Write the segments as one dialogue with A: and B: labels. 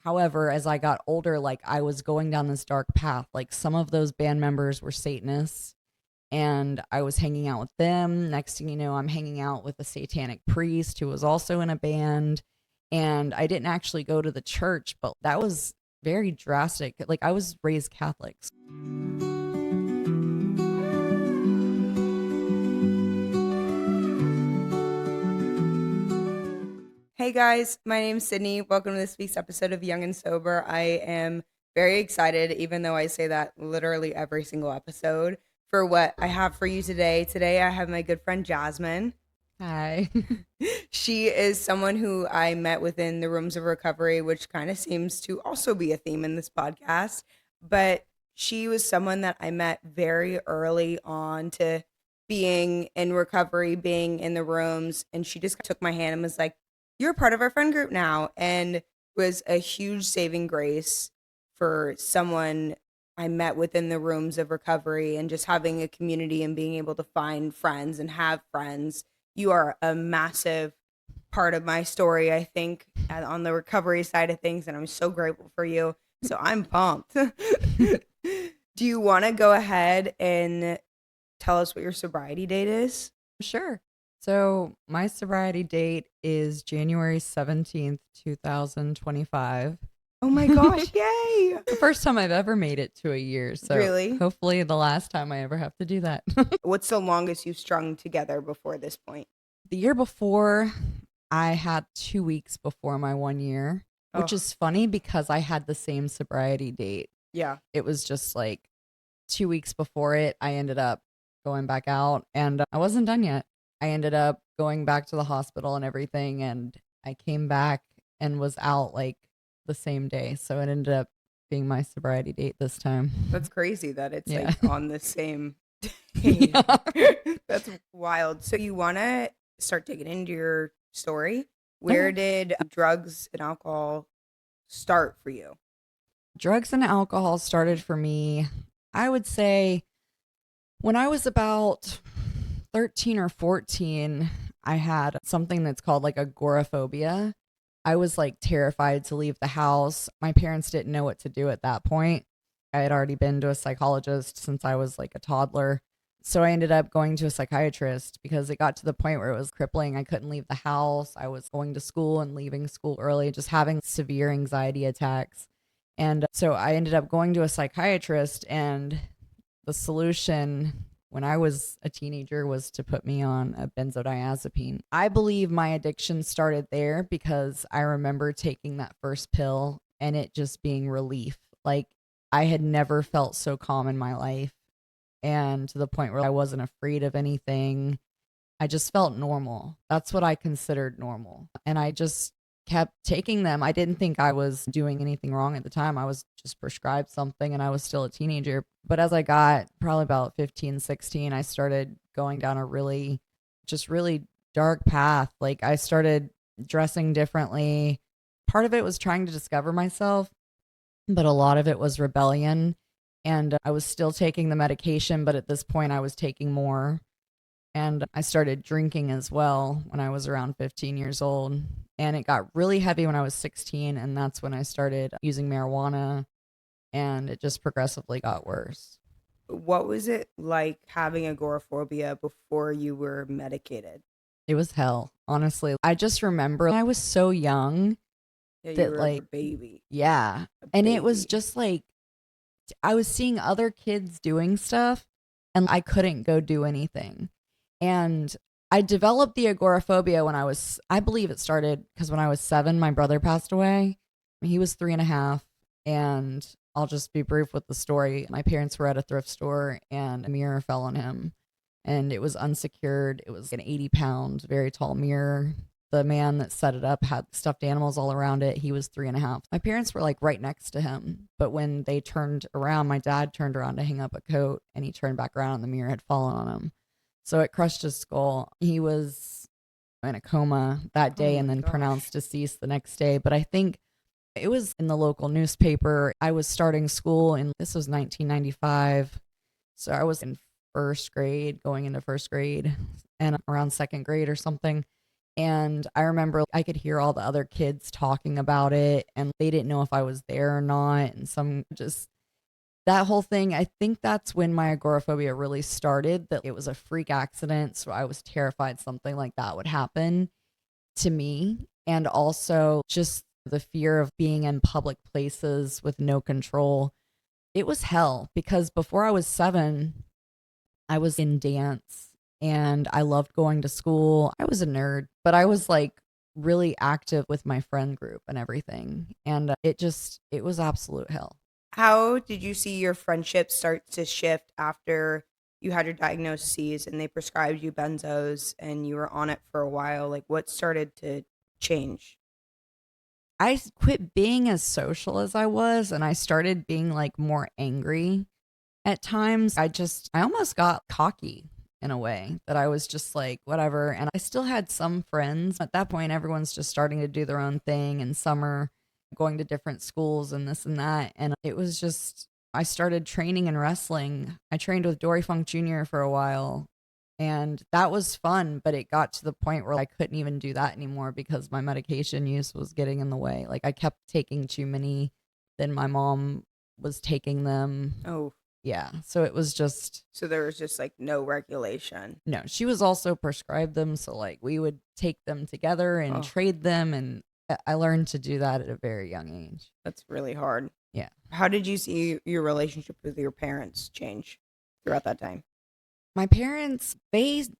A: However, as I got older, like I was going down this dark path. Like some of those band members were Satanists and I was hanging out with them. Next thing you know, I'm hanging out with a satanic priest who was also in a band. And I didn't actually go to the church, but that was very drastic. Like I was raised Catholic.
B: Hey guys, my name's Sydney. Welcome to this week's episode of Young and Sober. I am very excited, even though I say that literally every single episode, for what I have for you today. Today, I have my good friend Jasmine.
A: Hi.
B: She is someone who I met within the rooms of recovery, which kind of seems to also be a theme in this podcast. But she was someone that I met very early on to being in recovery, being in the rooms. And she just took my hand and was like, "You're a part of our friend group now." And was a huge saving grace for someone I met within the rooms of recovery, and just having a community and being able to find friends and have friends. You are a massive part of my story, I think, on the recovery side of things, and I'm so grateful for you. So I'm pumped. Do you want to go ahead and tell us what your sobriety date is?
A: Sure. So my sobriety date is January 17th, 2025.
B: Oh my gosh, yay!
A: The first time I've ever made it to a year. So
B: Really?
A: hopefully the last time I ever have to do that.
B: What's the longest you've strung together before this point?
A: The year before, I had 2 weeks before my 1 year, which
B: Oh,
A: is funny because I had the same sobriety date.
B: yeah.
A: It was just like 2 weeks before it, I ended up going back out and I wasn't done yet. I ended up going back to the hospital and everything. And I came back and was out like the same day. So it ended up being my sobriety date this time.
B: That's crazy that it's
A: Yeah.
B: like on the same day.
A: Yeah.
B: That's wild. So you want to start digging into your story? Where did drugs and alcohol start for you?
A: Drugs and alcohol started for me, I would say, when I was about 13 or 14. I had something that's called like agoraphobia. I was like terrified to leave the house. My parents didn't know what to do at that point. I had already been to a psychologist since I was like a toddler. So I ended up going to a psychiatrist because it got to the point where it was crippling. I couldn't leave the house. I was going to school and leaving school early, just having severe anxiety attacks. And so I ended up going to a psychiatrist, and the solution when I was a teenager was to put me on a benzodiazepine. I believe my addiction started there because I remember taking that first pill and it just being relief. Like I had never felt so calm in my life, and to the point where I wasn't afraid of anything. I just felt normal. That's what I considered normal. And I just kept taking them. I didn't think I was doing anything wrong at the time. I was just prescribed something and I was still a teenager. But as I got probably about 15, 16, I started going down a really dark path. Like I started dressing differently. Part of it was trying to discover myself, but a lot of it was rebellion. And I was still taking the medication, but at this point I was taking more. And I started drinking as well when I was around 15 years old. And it got really heavy when I was 16. And that's when I started using marijuana. And it just progressively got worse.
B: What was it like having agoraphobia before you were medicated?
A: It was hell, honestly. I just remember I was so young
B: Yeah, you
A: that,
B: were a
A: like,
B: baby.
A: yeah.
B: A
A: And it was
B: baby.
A: just like, I was seeing other kids doing stuff and I couldn't go do anything. And I developed the agoraphobia when I believe it started because when I was 7, my brother passed away. He was 3.5. And I'll just be brief with the story. My parents were at a thrift store and a mirror fell on him. And it was unsecured. It was an 80-pound, very tall mirror. The man that set it up had stuffed animals all around it. He was 3.5. My parents were like right next to him. But when they turned around, my dad turned around to hang up a coat and he turned back around and the mirror had fallen on him. So it crushed his skull. He was in a coma that
B: Oh
A: day and
B: my
A: then
B: gosh.
A: pronounced deceased the next day. But I think it was in the local newspaper. I was starting school and this was 1995. So I was in first grade, going into first grade and around second grade or something. And I remember I could hear all the other kids talking about it and they didn't know if I was there or not. And some just that whole thing, I think that's when my agoraphobia really started, that it was a freak accident. So I was terrified something like that would happen to me. And also just the fear of being in public places with no control. It was hell because before I was 7, I was in dance and I loved going to school. I was a nerd, but I was like really active with my friend group and everything. And it was absolute hell.
B: How did you see your friendship start to shift after you had your diagnoses and they prescribed you benzos and you were on it for a while? Like, what started to change?
A: Quit being as social as I was and I started being like more angry at times. I almost got cocky in a way that I was just like, whatever. And I still had some friends. At that point, everyone's just starting to do their own thing and some are going to different schools and this and that. And it was just, I started training in wrestling. I trained with Dory Funk Jr. for a while and that was fun, but it got to the point where I couldn't even do that anymore because my medication use was getting in the way. Like I kept taking too many, then my mom was taking them.
B: Oh,
A: Yeah. So it was just,
B: so there was just like no regulation.
A: no, she was also prescribed them. So like we would take them together and
B: Oh,
A: trade them. And I learned to do that at a very young age.
B: that's really hard.
A: Yeah.
B: How did you see your relationship with your parents change throughout that time?
A: My parents, things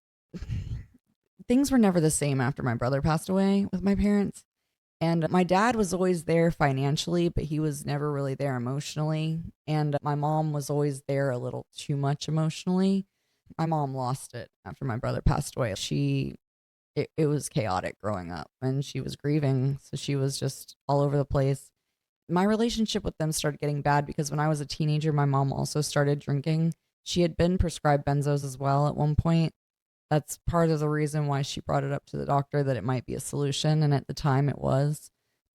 A: were never the same after my brother passed away with my parents. And my dad was always there financially, but he was never really there emotionally. And my mom was always there a little too much emotionally. My mom lost it after my brother passed away. It was chaotic growing up and she was grieving. So she was just all over the place. My relationship with them started getting bad because when I was a teenager, my mom also started drinking. She had been prescribed benzos as well at one point. That's part of the reason why she brought it up to the doctor that it might be a solution. And at the time it was.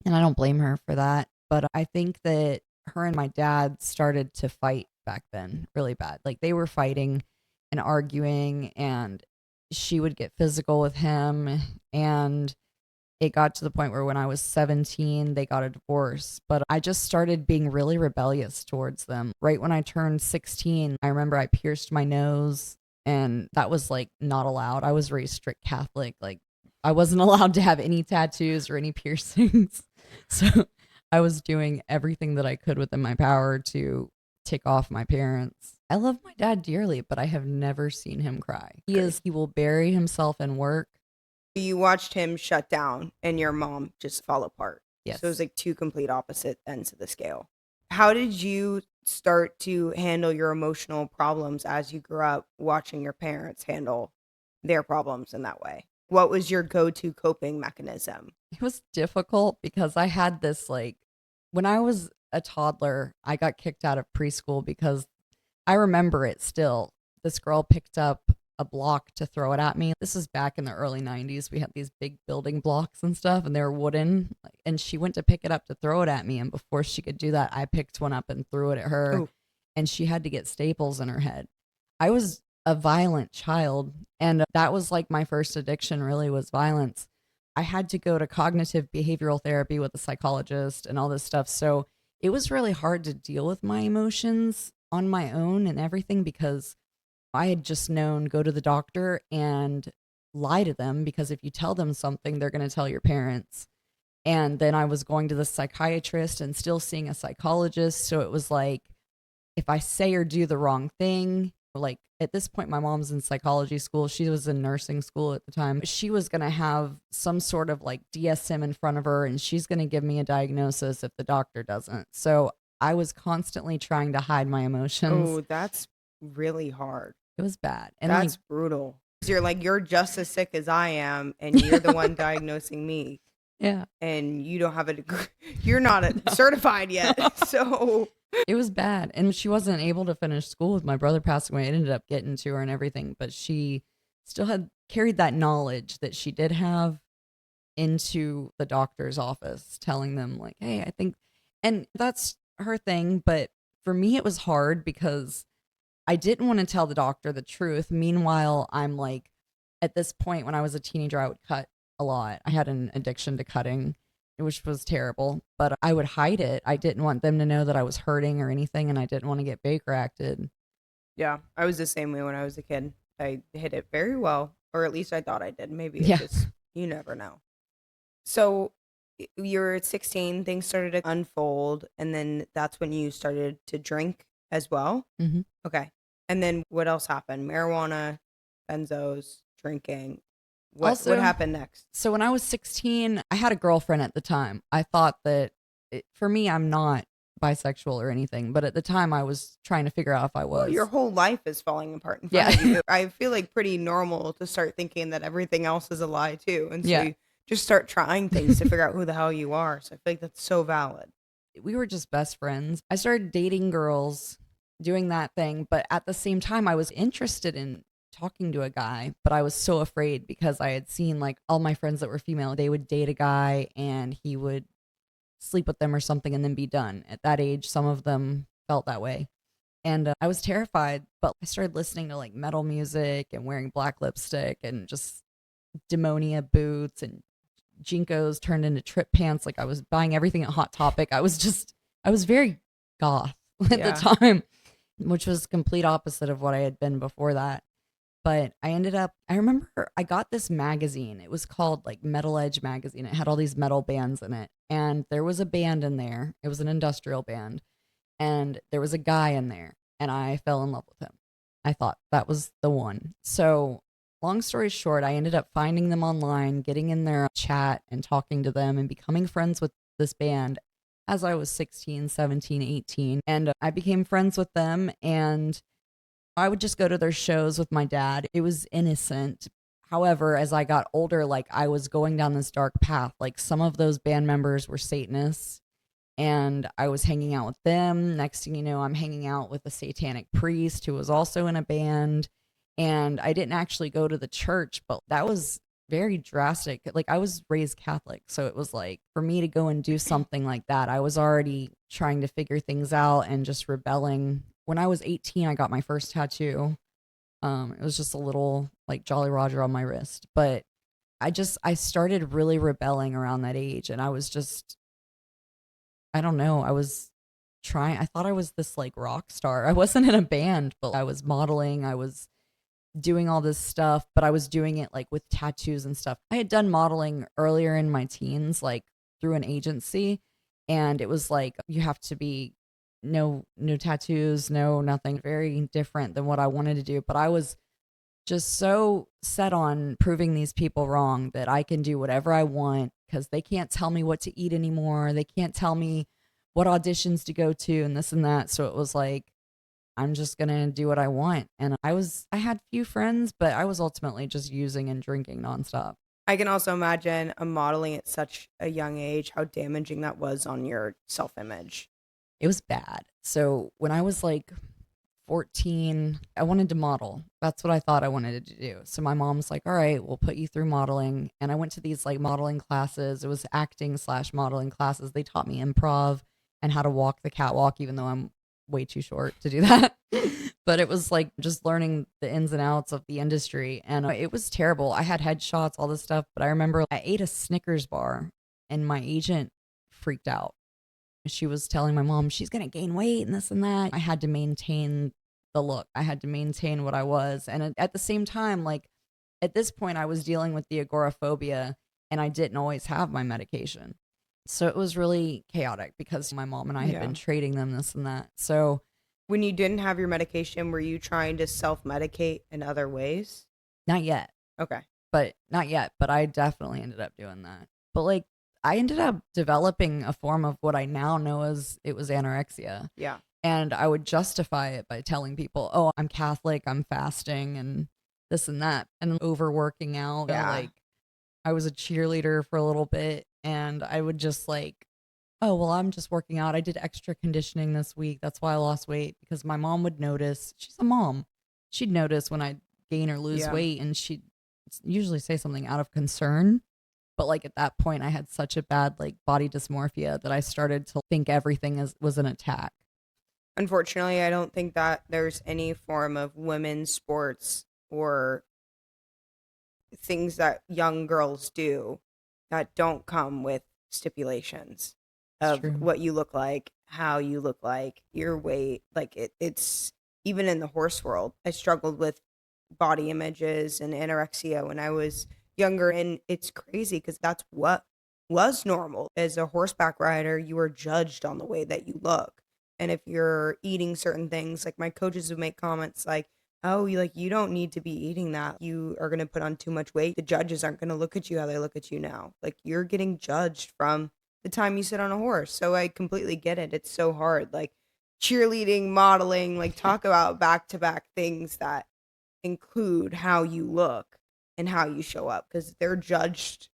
A: And I don't blame her for that. But I think that her and my dad started to fight back then really bad. Like they were fighting and arguing, and she would get physical with him. And it got to the point where when I was 17, they got a divorce. But I just started being really rebellious towards them. Right when I turned 16, I remember I pierced my nose and that was like not allowed. I was raised strict Catholic. Like I wasn't allowed to have any tattoos or any piercings. So I was doing everything that I could within my power to tick off my parents. I love my dad dearly, but I have never seen him cry. He will bury himself in work.
B: You watched him shut down and your mom just fall apart.
A: Yes.
B: So it was like two complete opposite ends of the scale. How did you start to handle your emotional problems as you grew up watching your parents handle their problems in that way? What was your go-to coping mechanism?
A: It was difficult because I had this like, when I was a toddler, I got kicked out of preschool because I remember it still. This girl picked up a block to throw it at me. This is back in the early 90s. We had these big building blocks and stuff, and they were wooden. And she went to pick it up to throw it at me. And before she could do that, I picked one up and threw it at her.
B: Ooh.
A: And she had to get staples in her head. I was a violent child. And that was like my first addiction, really, was violence. I had to go to cognitive behavioral therapy with a psychologist and all this stuff. So it was really hard to deal with my emotions on my own and everything because I had just known go to the doctor and lie to them because if you tell them something, they're going to tell your parents. And then I was going to the psychiatrist and still seeing a psychologist. So it was like, if I say or do the wrong thing, like at this point, my mom's in psychology school. She was in nursing school at the time. She was going to have some sort of like DSM in front of her and she's going to give me a diagnosis if the doctor doesn't. So I was constantly trying to hide my emotions.
B: Oh, that's really hard.
A: It was bad. And
B: that's brutal. You're like, you're just as sick as I am, and you're the one diagnosing me.
A: Yeah.
B: And you don't have a degree. You're not certified yet. So
A: it was bad. And she wasn't able to finish school with my brother passing away. It ended up getting to her and everything, but she still had carried that knowledge that she did have into the doctor's office, telling them like, hey, I think, and that's her thing. But for me, it was hard because I didn't want to tell the doctor the truth. Meanwhile, I'm like, at this point, when I was a teenager, I would cut a lot. I had an addiction to cutting, which was terrible, but I would hide it. I didn't want them to know that I was hurting or anything, and I didn't want to get Baker acted.
B: Yeah, I was the same way when I was a kid. I hid it very well, or at least I thought I did. Maybe it
A: Yeah.
B: just, you never know. So you're at 16, things started to unfold, and then that's when you started to drink as well?
A: hmm
B: Okay. And then what else happened? Marijuana, benzos, drinking. What
A: Also,
B: happened next?
A: so when I was 16, I had a girlfriend at the time. I thought that for me, I'm not bisexual or anything, but at the time I was trying to figure out if I
B: Well, your
A: was.
B: whole life is falling apart in front
A: Yeah.
B: of you. I feel like pretty normal to start thinking that everything else is a lie too. And so
A: Yeah.
B: you just start trying things to figure out who the hell you are. So I feel like that's so valid.
A: We were just best friends. I started dating girls, doing that thing, but at the same time, I was interested in talking to a guy, but I was so afraid because I had seen like all my friends that were female, they would date a guy and he would sleep with them or something and then be done. At that age, some of them felt that way. And I was terrified, but I started listening to like metal music and wearing black lipstick and just demonia boots and Jinkos turned into trip pants. Like I was buying everything at Hot Topic. I was very goth at the
B: Yeah.
A: time, which was complete opposite of what I had been before that. But I remember I got this magazine. It was called like Metal Edge magazine. It had all these metal bands in it. And there was a band in there. It was an industrial band. And there was a guy in there. And I fell in love with him. I thought that was the one. So long story short, I ended up finding them online, getting in their chat and talking to them and becoming friends with this band as I was 16, 17, 18. And I became friends with them and I would just go to their shows with my dad. It was innocent. However, as I got older, like I was going down this dark path. Like some of those band members were Satanists and I was hanging out with them. Next thing you know, I'm hanging out with a satanic priest who was also in a band. And I didn't actually go to the church, but that was very drastic. Like I was raised Catholic. So it was like for me to go and do something like that, I was already trying to figure things out and just rebelling. When I was 18, I got my first tattoo. It was just a little like Jolly Roger on my wrist. But I started really rebelling around that age. And I was just, I don't know. I thought I was this like rock star. I wasn't in a band, but I was modeling. I was doing all this stuff, but I was doing it like with tattoos and stuff. I had done modeling earlier in my teens, like through an agency. And it was like, you have to be no tattoos, no nothing, very different than what I wanted to do. But I was just so set on proving these people wrong that I can do whatever I want because they can't tell me what to eat anymore. They can't tell me what auditions to go to and this and that. So it was like, I'm just going to do what I want. And I had few friends, but I was ultimately just using and drinking nonstop.
B: I can also imagine a modeling at such a young age, how damaging that was on your self-image.
A: It was bad. So when I was like 14, I wanted to model. That's what I thought I wanted to do. So my mom's like, all right, we'll put you through modeling. And I went to these like modeling classes. It was acting/modeling classes. They taught me improv and how to walk the catwalk, even though I'm way too short to do that. But it was like just learning the ins and outs of the industry. And it was terrible. I had headshots, all this stuff. But I remember I ate a Snickers bar and my agent freaked out. She was telling my mom she's going to gain weight and this and that. I had to maintain the look. I had to maintain what I was. And at the same time, like at this point, I was dealing with the agoraphobia and I didn't always have my medication. So it was really chaotic because my mom and I had been trading them this and that. So
B: when you didn't have your medication, were you trying to self-medicate in other ways?
A: not yet,
B: Okay.
A: but not yet. But I definitely ended up doing that. But like I ended up developing a form of what I now know as it was anorexia.
B: Yeah.
A: And I would justify it by telling people, oh, I'm Catholic, I'm fasting and this and that, and overworking out.
B: Yeah.
A: Like I was a cheerleader for a little bit and I would just like, oh, well, I'm just working out. I did extra conditioning this week. That's why I lost weight because my mom would notice. She's a mom. She'd notice when I gain or lose weight and she'd usually say something out of concern. But like at that point, I had such a bad like body dysmorphia that I started to think everything was an attack.
B: Unfortunately, I don't think that there's any form of women's sports or things that young girls do that don't come with stipulations
A: It's
B: of
A: true.
B: what you look like, how you look like, your weight. Like it's even in the horse world. I struggled with body images and anorexia when I was younger, and it's crazy because that's what was normal. As a horseback rider, you were judged on the way that you look. And if you're eating certain things, like my coaches would make comments like, "Oh, you don't need to be eating that. You are going to put on too much weight. The judges aren't going to look at you how they look at you now. Like you're getting judged from the time you sit on a horse." So I completely get it. It's so hard. Like cheerleading, modeling, like talk about back-to-back things that include how you look and how you show up because they're judged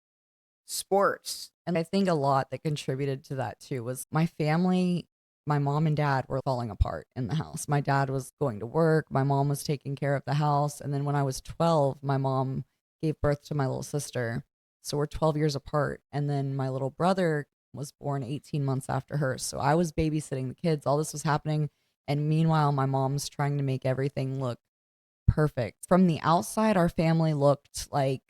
B: sports.
A: And I think a lot that contributed to that too was my family. My mom and dad were falling apart in the house. My dad was going to work. My mom was taking care of the house. And then when I was 12, my mom gave birth to my little sister. So we're 12 years apart. And then my little brother was born 18 months after her. So I was babysitting the kids. All this was happening. And meanwhile, my mom's trying to make everything look perfect. From the outside, our family looked like,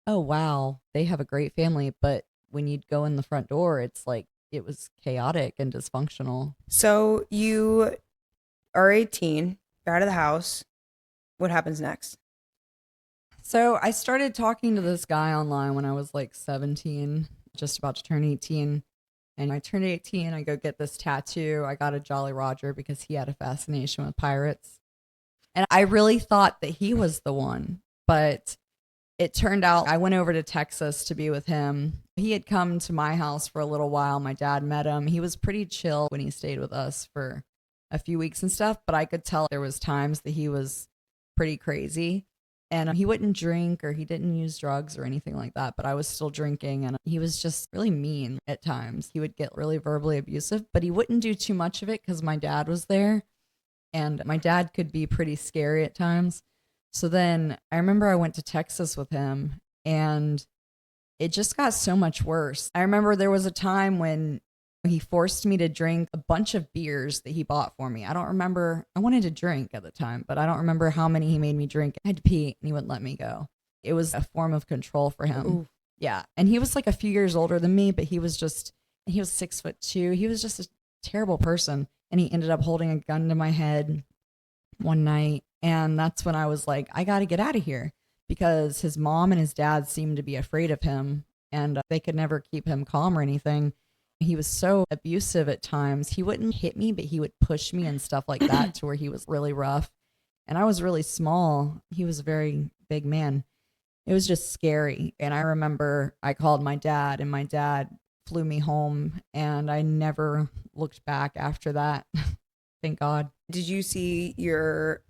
A: oh, wow, they have a great family. But when you'd go in the front door, it's like it was chaotic and dysfunctional.
B: So you are 18, you're out of the house. What happens next?
A: So I started talking to this guy online when I was like 17, just about to turn 18. And I turned 18, I go get this tattoo. I got a Jolly Roger because he had a fascination with pirates. And I really thought that he was the one, but it turned out I went over to Texas to be with him. He had come to my house for a little while. My dad met him. He was pretty chill when he stayed with us for a few weeks and stuff, but I could tell there was times that he was pretty crazy. And he wouldn't drink or he didn't use drugs or anything like that, but I was still drinking and he was just really mean at times. He would get really verbally abusive, but he wouldn't do too much of it because my dad was there and my dad could be pretty scary at times. So then I remember I went to Texas with him and it just got so much worse. I remember there was a time when he forced me to drink a bunch of beers that he bought for me. I don't remember. I wanted to drink at the time, but I don't remember how many he made me drink. I had to pee and he wouldn't let me go. It was a form of control for him.
B: Ooh.
A: Yeah. And he was like a few years older than me, but he was 6'2". He was just a terrible person. And he ended up holding a gun to my head one night. And that's when I was like, I got to get out of here because his mom and his dad seemed to be afraid of him and they could never keep him calm or anything. He was so abusive at times. He wouldn't hit me, but he would push me and stuff like that to where he was really rough. And I was really small. He was a very big man. It was just scary. And I remember I called my dad and my dad flew me home and I never looked back after that. Thank God.
B: Did you see your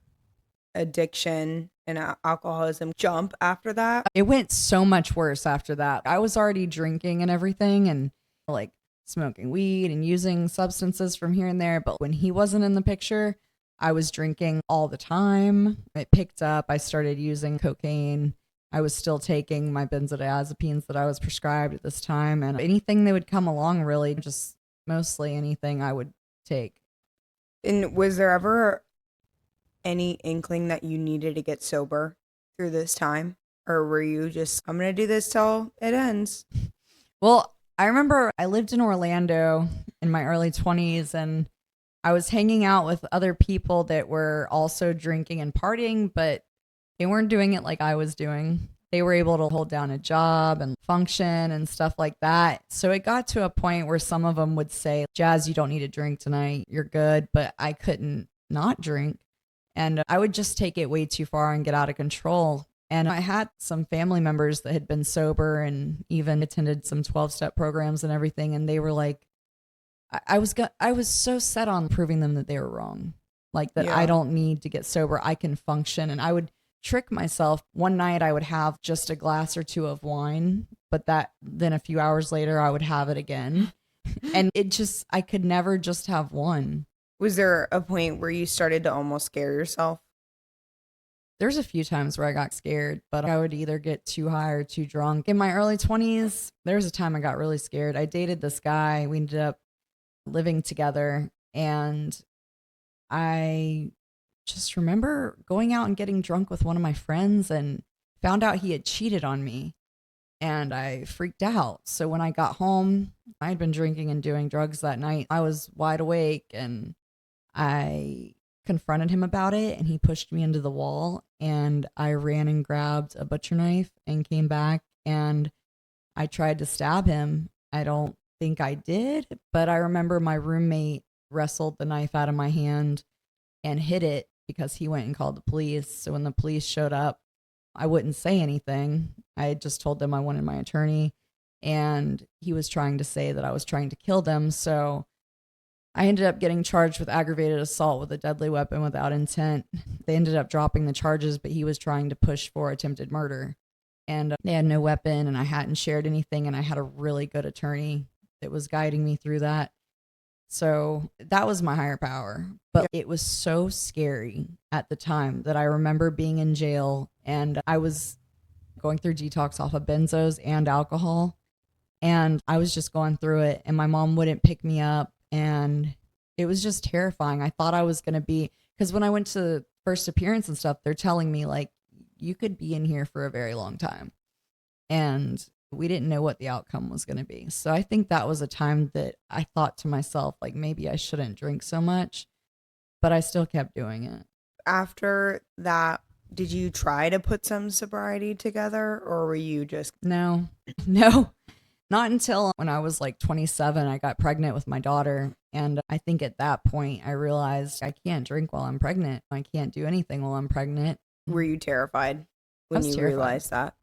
B: addiction and alcoholism jump after that?
A: It went so much worse after that. I was already drinking and everything and like smoking weed and using substances from here and there. But when he wasn't in the picture, I was drinking all the time. It picked up. I started using cocaine. I was still taking my benzodiazepines that I was prescribed at this time. And anything that would come along, really, just mostly anything I would take.
B: And was there ever any inkling that you needed to get sober through this time? Or were you just, I'm going to do this till it ends?
A: Well, I remember I lived in Orlando in my early 20s and I was hanging out with other people that were also drinking and partying, but they weren't doing it like I was doing. They were able to hold down a job and function and stuff like that. So it got to a point where some of them would say, Jazz, you don't need to drink tonight. You're good. But I couldn't not drink. And I would just take it way too far and get out of control. And I had some family members that had been sober and even attended some 12-step programs and everything. And they were like, I was so set on proving them that they were wrong. Like that I don't need to get sober. I can function. And I would trick myself. One night I would have just a glass or two of wine, but then a few hours later I would have it again. And I could never just have one.
B: Was there a point where you started to almost scare yourself?
A: There's a few times where I got scared, but I would either get too high or too drunk. In my early 20s, there was a time I got really scared. I dated this guy. We ended up living together, and I just remember going out and getting drunk with one of my friends and found out he had cheated on me, and I freaked out. So when I got home, I had been drinking and doing drugs that night. I was wide awake, and I confronted him about it, and he pushed me into the wall, and I ran and grabbed a butcher knife and came back, and I tried to stab him. I don't think I did, but I remember my roommate wrestled the knife out of my hand and hid it because he went and called the police. So when the police showed up, I wouldn't say anything. I just told them I wanted my attorney, and he was trying to say that I was trying to kill them. So I ended up getting charged with aggravated assault with a deadly weapon without intent. They ended up dropping the charges, but he was trying to push for attempted murder. And they had no weapon, and I hadn't shared anything, and I had a really good attorney that was guiding me through that. So that was my higher power. But it was so scary at the time that I remember being in jail, and I was going through detox off of benzos and alcohol. And I was just going through it, and my mom wouldn't pick me up. And it was just terrifying. I thought I was going to be, because when I went to first appearance and stuff, they're telling me, like, you could be in here for a very long time. And we didn't know what the outcome was going to be. So I think that was a time that I thought to myself, like, maybe I shouldn't drink so much, but I still kept doing it.
B: After that, did you try to put some sobriety together, or were you just...
A: No, not until when I was like 27, I got pregnant with my daughter. And I think at that point I realized I can't drink while I'm pregnant. I can't do anything while I'm pregnant.
B: Were you terrified when you realized that?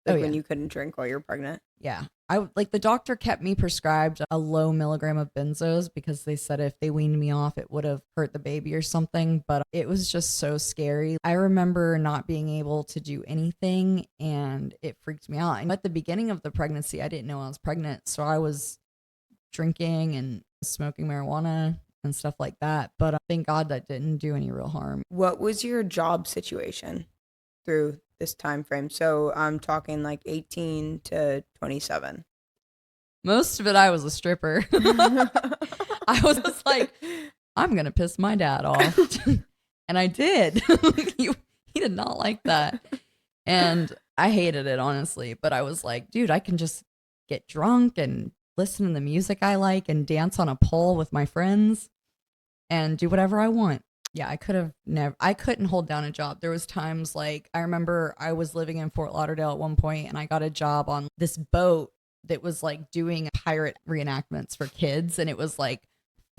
B: Like when you couldn't drink while you're pregnant?
A: Yeah. The doctor kept me prescribed a low milligram of benzos because they said if they weaned me off, it would have hurt the baby or something. But it was just so scary. I remember not being able to do anything, and it freaked me out. And at the beginning of the pregnancy, I didn't know I was pregnant. So I was drinking and smoking marijuana and stuff like that. But thank God that didn't do any real harm.
B: What was your job situation through this time frame? So I'm talking like 18 to 27.
A: Most of it, I was a stripper. I was just like, I'm gonna piss my dad off, and I did. he did not like that, and I hated it, honestly. But I was like, dude, I can just get drunk and listen to the music I like and dance on a pole with my friends and do whatever I want. Yeah, I couldn't hold down a job. There was times, like, I remember I was living in Fort Lauderdale at one point, and I got a job on this boat that was like doing pirate reenactments for kids. And it was like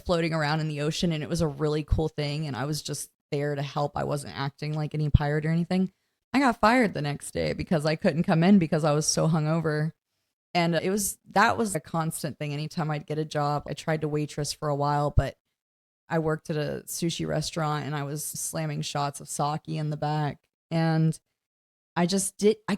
A: floating around in the ocean, and it was a really cool thing. And I was just there to help. I wasn't acting like any pirate or anything. I got fired the next day because I couldn't come in because I was so hungover. And that was a constant thing. Anytime I'd get a job, I tried to waitress for a while, but I worked at a sushi restaurant, and I was slamming shots of sake in the back. And I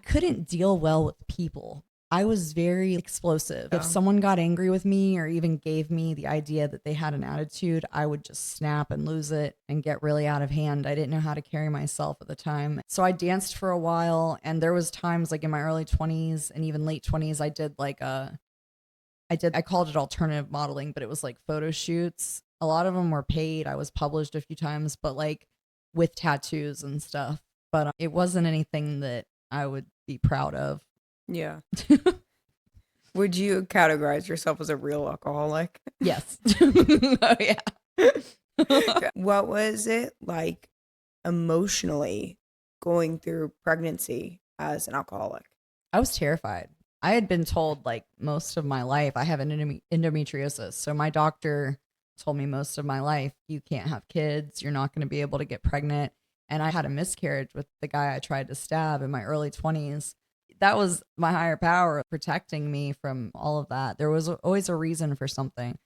A: couldn't deal well with people. I was very explosive. If someone got angry with me or even gave me the idea that they had an attitude, I would just snap and lose it and get really out of hand. I didn't know how to carry myself at the time. So I danced for a while, and there was times like in my early 20s and even late 20s, I called it alternative modeling, but it was like photo shoots. A lot of them were paid. I was published a few times, but like with tattoos and stuff. But it wasn't anything that I would be proud of.
B: Yeah. Would you categorize yourself as a real alcoholic?
A: Yes. Oh, yeah.
B: What was it like emotionally going through pregnancy as an alcoholic?
A: I was terrified. I had been told like most of my life I have an endometriosis. So my doctor told me most of my life, you can't have kids. You're not going to be able to get pregnant. And I had a miscarriage with the guy I tried to stab in my early 20s. That was my higher power protecting me from all of that. There was always a reason for something.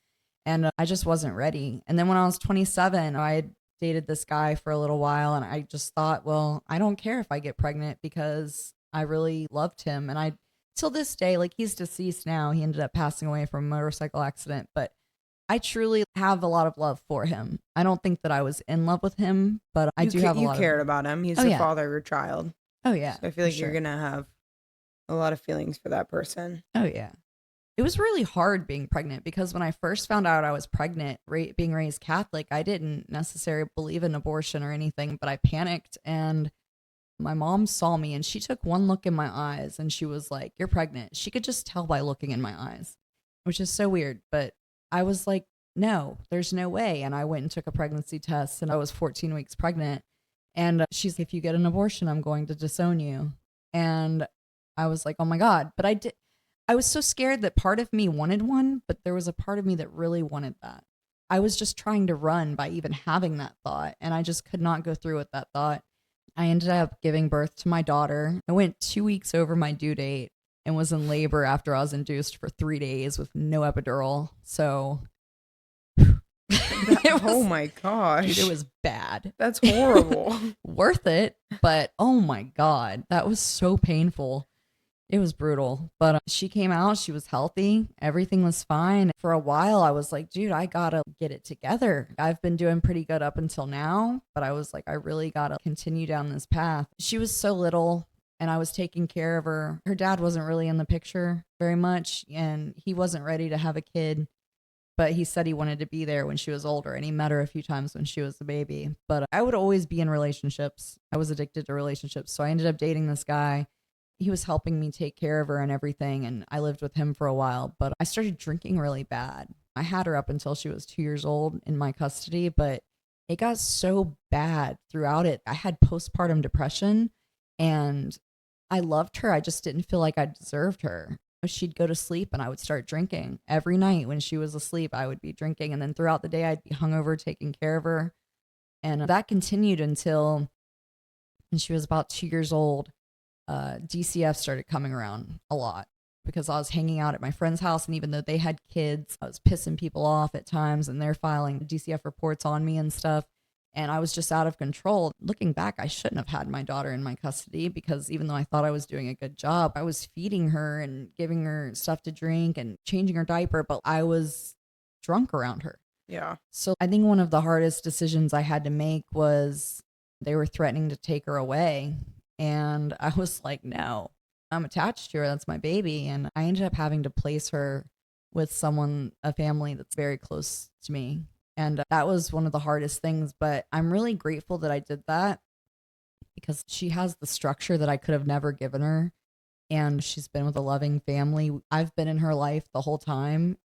A: And I just wasn't ready. And then when I was 27, I had dated this guy for a little while. And I just thought, well, I don't care if I get pregnant because I really loved him. And till this day, like, he's deceased now. He ended up passing away from a motorcycle accident. But I truly have a lot of love for him. I don't think that I was in love with him, but I do have a lot of...
B: You cared about him. He's the father of your child.
A: Oh, yeah.
B: So I feel like you're going to have a lot of feelings for that person.
A: Oh, yeah. It was really hard being pregnant because when I first found out I was pregnant, being raised Catholic, I didn't necessarily believe in abortion or anything, but I panicked. And My mom saw me and she took one look in my eyes and she was like, "You're pregnant." She could just tell by looking in my eyes, which is so weird. But I was like, "No, there's no way." And I went and took a pregnancy test and I was 14 weeks pregnant. And she's like, "If you get an abortion, I'm going to disown you." And I was like, "Oh my God." But I was so scared that part of me wanted one, but there was a part of me that really wanted that. I was just trying to run by even having that thought. And I just could not go through with that thought. I ended up giving birth to my daughter. I went 2 weeks over my due date and was in labor after I was induced for 3 days with no epidural. So
B: Oh my gosh.
A: dude, it was bad.
B: That's horrible.
A: Worth it, but oh my God, that was so painful. It was brutal, but she came out. She was healthy. Everything was fine. For a while, I was like, dude, I gotta get it together. I've been doing pretty good up until now, but I was like, I really gotta continue down this path. She was so little and I was taking care of her. Her dad wasn't really in the picture very much and he wasn't ready to have a kid, but he said he wanted to be there when she was older and he met her a few times when she was a baby. But I would always be in relationships. I was addicted to relationships. So I ended up dating this guy. He was helping me take care of her and everything. And I lived with him for a while, but I started drinking really bad. I had her up until she was 2 years old in my custody, but it got so bad throughout it. I had postpartum depression and I loved her. I just didn't feel like I deserved her. She'd go to sleep and I would start drinking. Every night when she was asleep, I would be drinking. And then throughout the day, I'd be hungover taking care of her. And that continued until when she was about 2 years old. DCF started coming around a lot because I was hanging out at my friend's house. And even though they had kids, I was pissing people off at times and they're filing DCF reports on me and stuff. And I was just out of control. Looking back, I shouldn't have had my daughter in my custody because even though I thought I was doing a good job, I was feeding her and giving her stuff to drink and changing her diaper, but I was drunk around her.
B: Yeah.
A: So I think one of the hardest decisions I had to make was they were threatening to take her away. And I was like, no, I'm attached to her. That's my baby. And I ended up having to place her with someone, a family that's very close to me. And that was one of the hardest things. But I'm really grateful that I did that because she has the structure that I could have never given her. And she's been with a loving family. I've been in her life the whole time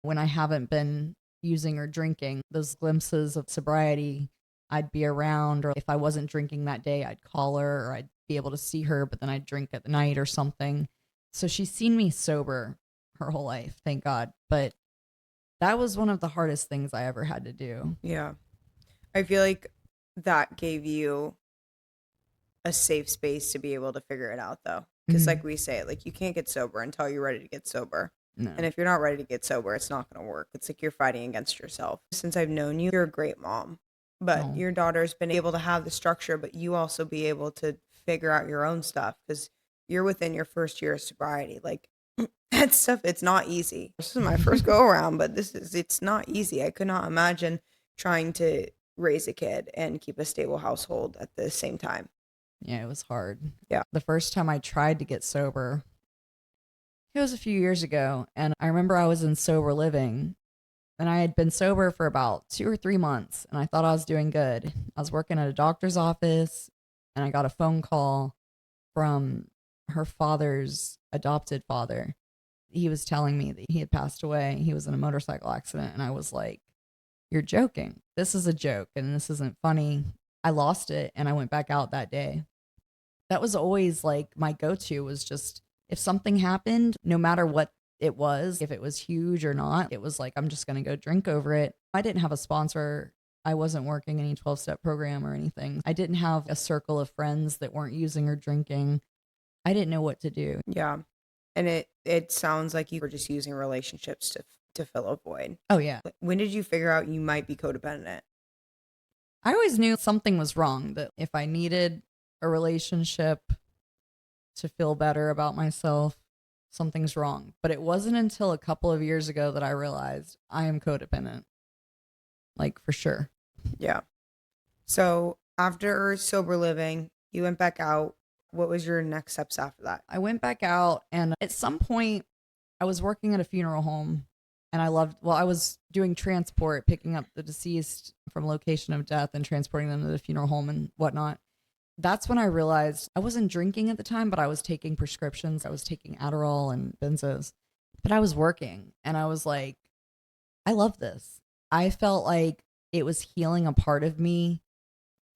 A: when I haven't been using or drinking. Those glimpses of sobriety, I'd be around, or if I wasn't drinking that day, I'd call her or I'd be able to see her, but then I'd drink at the night or something. So she's seen me sober her whole life, thank God. But that was one of the hardest things I ever had to do.
B: Yeah. I feel like that gave you a safe space to be able to figure it out, though. Because, like we say, like you can't get sober until you're ready to get sober.
A: No.
B: And if you're not ready to get sober, it's not going to work. It's like you're fighting against yourself. Since I've known you, you're a great mom. But your daughter's been able to have the structure, but you also be able to figure out your own stuff because you're within your first year of sobriety. Like that stuff, it's not easy. This is my first go around, but it's not easy. I could not imagine trying to raise a kid and keep a stable household at the same time.
A: Yeah, it was hard.
B: Yeah.
A: The first time I tried to get sober, it was a few years ago. And I remember I was in sober living and I had been sober for about 2 or 3 months and I thought I was doing good. I was working at a doctor's office and I got a phone call from her father's adopted father. He was telling me that he had passed away. He was in a motorcycle accident. And I was like, you're joking. This is a joke and this isn't funny. I lost it and I went back out that day. That was always like my go-to was just if something happened, no matter what it was, if it was huge or not, it was like, I'm just going to go drink over it. I didn't have a sponsor. I wasn't working any 12-step program or anything. I didn't have a circle of friends that weren't using or drinking. I didn't know what to do.
B: Yeah. And it sounds like you were just using relationships to fill a void.
A: Oh, yeah.
B: When did you figure out you might be codependent?
A: I always knew something was wrong, that if I needed a relationship to feel better about myself, something's wrong. But it wasn't until a couple of years ago that I realized I am codependent. Like, for sure.
B: Yeah. So after sober living, you went back out. What was your next steps after that?
A: I went back out and at some point I was working at a funeral home and I was doing transport, picking up the deceased from location of death and transporting them to the funeral home and whatnot. that's when I realized I wasn't drinking at the time, but I was taking prescriptions. I was taking Adderall and benzos, but I was working and I was like, I love this. I felt like it was healing a part of me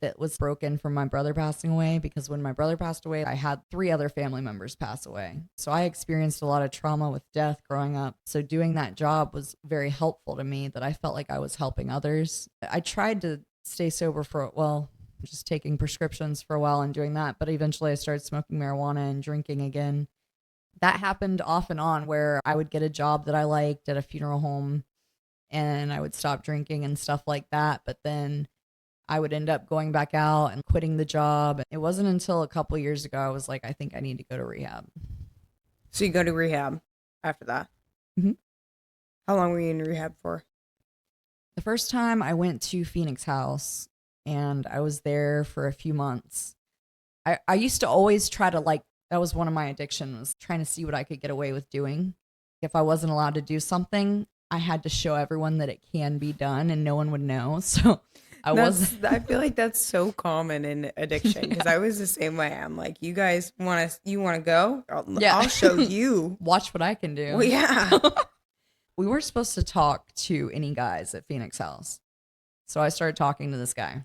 A: that was broken from my brother passing away, because when my brother passed away, I had 3 other family members pass away. So I experienced a lot of trauma with death growing up. So doing that job was very helpful to me, that I felt like I was helping others. I tried to stay sober for, well, just taking prescriptions for a while and doing that, but eventually I started smoking marijuana and drinking again. That happened off and on, where I would get a job that I liked at a funeral home and I would stop drinking and stuff like that. But then I would end up going back out and quitting the job. It wasn't until a couple years ago I was like, I think I need to go to rehab.
B: So you go to rehab after that.
A: Mm-hmm.
B: How long were you in rehab for?
A: The first time I went to Phoenix House and I was there for a few months. I used to always try to, like, that was one of my addictions, was trying to see what I could get away with doing. If I wasn't allowed to do something, I had to show everyone that it can be done and no one would know. So
B: I feel like that's so common in addiction, because I was the same way. I'm like, you guys want to go? I'll show you.
A: Watch what I can do.
B: Well, yeah.
A: We weren't supposed to talk to any guys at Phoenix House. So I started talking to this guy.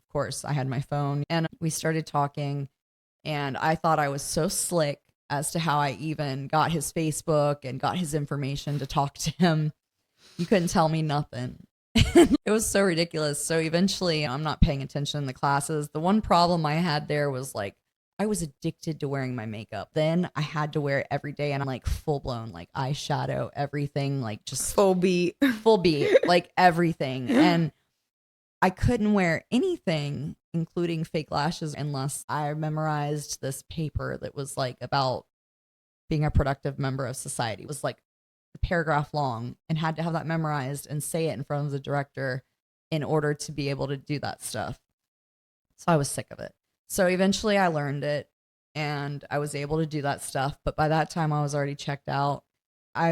A: Of course, I had my phone and we started talking, and I thought I was so slick as to how I even got his Facebook and got his information to talk to him. You couldn't tell me nothing. It was so ridiculous. So eventually I'm not paying attention in the classes. The one problem I had there was, like, I was addicted to wearing my makeup. Then I had to wear it every day, and I'm like full blown, like eyeshadow, everything, like just
B: full beat,
A: like everything. And I couldn't wear anything, including fake lashes, unless I memorized this paper that was like about being a productive member of society. It was like a paragraph long, and had to have that memorized and say it in front of the director in order to be able to do that stuff. So I was sick of it. So eventually I learned it and I was able to do that stuff. But by that time I was already checked out. I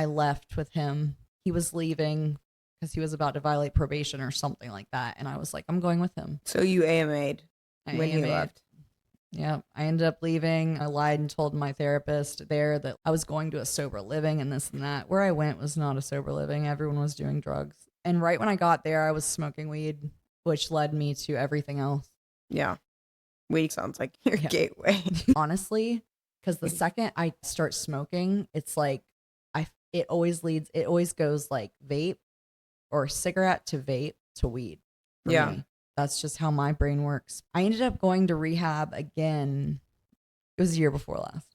A: left with him. He was leaving because he was about to violate probation or something like that. And I was like, I'm going with him.
B: So you AMA'd when you left.
A: Yeah, I ended up leaving. I lied and told my therapist there that I was going to a sober living and this and that. Where I went was not a sober living. Everyone was doing drugs. And right when I got there, I was smoking weed, which led me to everything else.
B: Yeah. Weed sounds like your gateway.
A: Honestly, because the second I start smoking, it's like it always goes like vape or cigarette to vape to weed. For me. That's just how my brain works. I ended up going to rehab again. It was a year before last.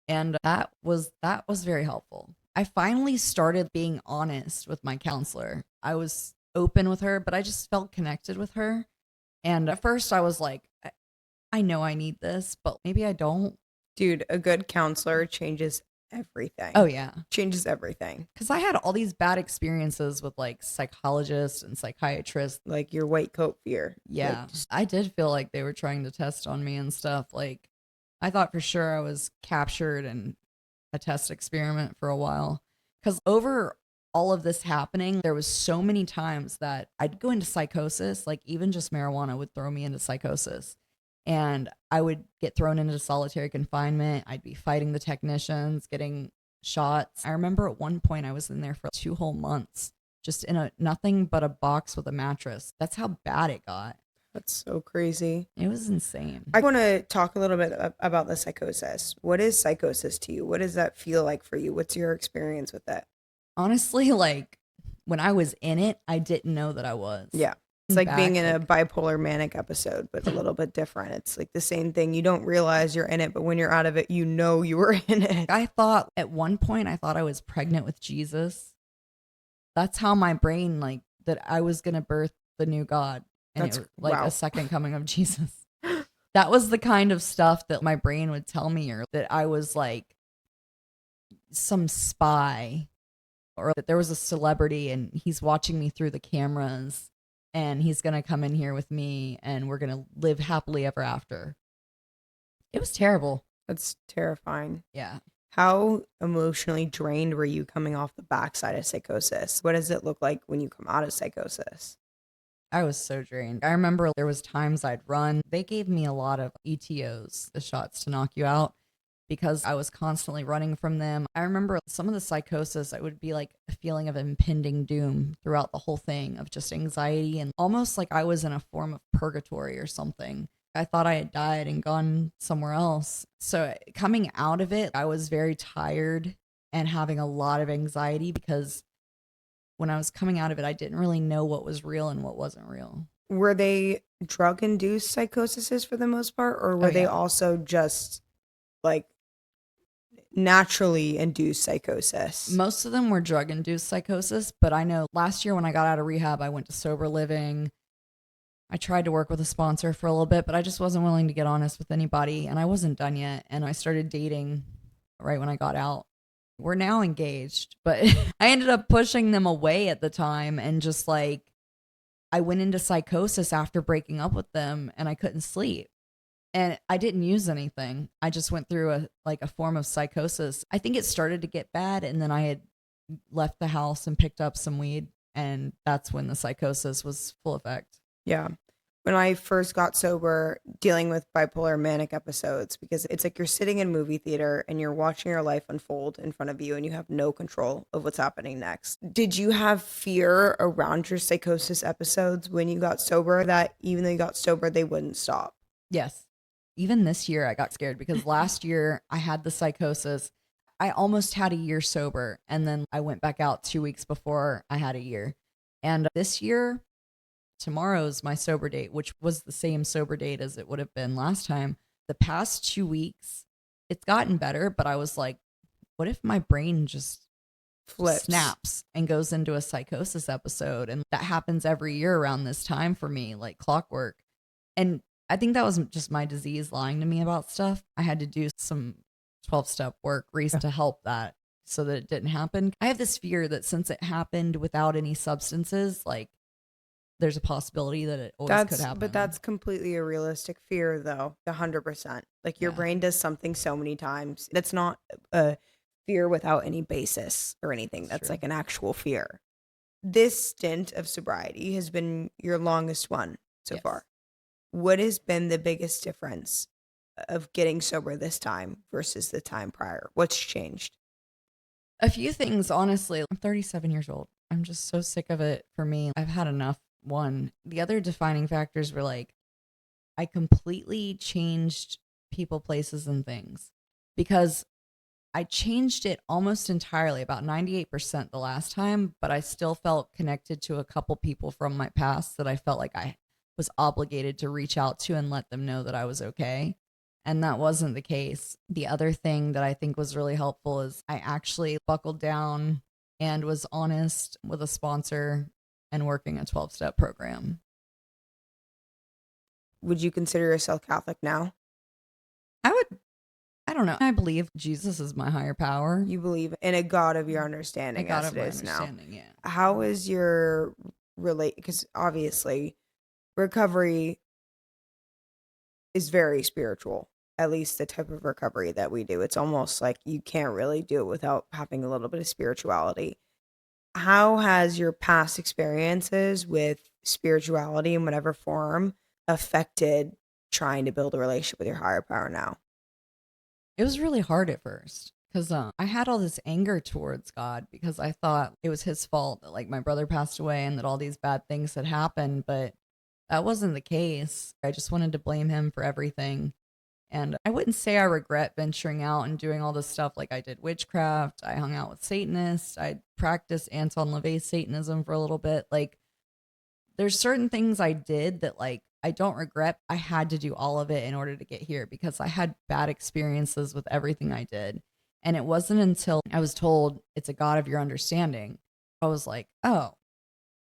A: And that was very helpful. I finally started being honest with my counselor. I was open with her, but I just felt connected with her. And at first I was like, I know I need this, but maybe I don't.
B: Dude, a good counselor changes everything.
A: Oh, yeah.
B: Changes everything.
A: Because I had all these bad experiences with like psychologists and psychiatrists.
B: Like your white coat fear.
A: Yeah.
B: Like,
A: I did feel like they were trying to test on me and stuff. Like, I thought for sure I was captured in a test experiment for a while. Because over all of this happening, there was so many times that I'd go into psychosis. Like, even just marijuana would throw me into psychosis. And I would get thrown into solitary confinement. I'd be fighting the technicians, getting shots. I remember at one point I was in there for 2 whole months, just in nothing but a box with a mattress. That's how bad it got.
B: That's so crazy.
A: It was insane.
B: I want to talk a little bit about the psychosis. What is psychosis to you? What does that feel like for you? What's your experience with it?
A: Honestly, like, when I was in it, I didn't know that I was.
B: Yeah. It's like being in a bipolar manic episode, but a little bit different. It's like the same thing. You don't realize you're in it, but when you're out of it, you know you were in it.
A: I thought at one point, I thought I was pregnant with Jesus. That's how my brain, like, that I was going to birth the new God. And
B: That's
A: it was like
B: wow.
A: a second coming of Jesus. That was the kind of stuff that my brain would tell me, or that I was like some spy, or that there was a celebrity and he's watching me through the cameras. And he's going to come in here with me and we're going to live happily ever after. It was terrible.
B: That's terrifying.
A: Yeah.
B: How emotionally drained were you coming off the backside of psychosis? What does it look like when you come out of psychosis?
A: I was so drained. I remember there was times I'd run. They gave me a lot of ETOs, the shots to knock you out, because I was constantly running from them. I remember some of the psychosis, I would be like a feeling of impending doom throughout the whole thing of just anxiety and almost like I was in a form of purgatory or something. I thought I had died and gone somewhere else. So coming out of it, I was very tired and having a lot of anxiety because when I was coming out of it, I didn't really know what was real and what wasn't real.
B: Were they drug-induced psychoses for the most part, or
A: Oh,
B: were they
A: yeah.
B: also just like naturally induced psychosis?
A: Most of them were drug induced psychosis, but I know last year when I got out of rehab, I went to sober living. I tried to work with a sponsor for a little bit, but I just wasn't willing to get honest with anybody. And I wasn't done yet. And I started dating right when I got out. We're now engaged, but I ended up pushing them away at the time and just like, I went into psychosis after breaking up with them and I couldn't sleep. And I didn't use anything. I just went through a form of psychosis. I think it started to get bad and then I had left the house and picked up some weed and that's when the psychosis was full effect.
B: Yeah. When I first got sober, dealing with bipolar manic episodes, because it's like you're sitting in movie theater and you're watching your life unfold in front of you and you have no control of what's happening next. Did you have fear around your psychosis episodes when you got sober that even though you got sober, they wouldn't stop?
A: Yes. Even this year I got scared because last year I had the psychosis. I almost had a year sober and then I went back out 2 weeks before I had a year. And this year, tomorrow's my sober date, which was the same sober date as it would have been last time. The past 2 weeks, it's gotten better, but I was like, what if my brain just
B: Flips.
A: snaps and goes into a psychosis episode? And that happens every year around this time for me, like clockwork. And I think that was just my disease lying to me about stuff. I had to do some 12-step work, Reese, to help that so that it didn't happen. I have this fear that since it happened without any substances, like there's a possibility that it always could happen.
B: But that's completely a realistic fear though, 100%. Like your
A: Yeah.
B: brain does something so many times. That's not a fear without any basis or anything. That's
A: true.
B: like an actual fear. This stint of sobriety has been your longest one so
A: Yes.
B: far. What has been the biggest difference of getting sober this time versus the time prior? What's changed?
A: A few things, honestly. I'm 37 years old. I'm just so sick of it for me. I've had enough. One. The other defining factors were like, I completely changed people, places, and things because I changed it almost entirely, about 98% the last time, but I still felt connected to a couple people from my past that I felt like I was obligated to reach out to and let them know that I was okay. And that wasn't the case. The other thing that I think was really helpful is I actually buckled down and was honest with a sponsor and working a 12-step program.
B: Would you consider yourself Catholic now?
A: I don't know. I believe Jesus is my higher power.
B: You believe in a God of your
A: A
B: understanding
A: God
B: as
A: of
B: it
A: my
B: is now.
A: understanding, yeah.
B: How is your because obviously recovery is very spiritual, at least the type of recovery that we do. It's almost like you can't really do it without having a little bit of spirituality. How has your past experiences with spirituality in whatever form affected trying to build a relationship with your higher power now?
A: It was really hard at first because I had all this anger towards God because I thought it was his fault that like my brother passed away and that all these bad things had happened, but that wasn't the case. I just wanted to blame him for everything. And I wouldn't say I regret venturing out and doing all this stuff. Like I did witchcraft, I hung out with Satanists, I practiced Anton LaVey's Satanism for a little bit. Like there's certain things I did that like I don't regret. I had to do all of it in order to get here because I had bad experiences with everything I did. And it wasn't until I was told it's a God of your understanding, I was like, oh,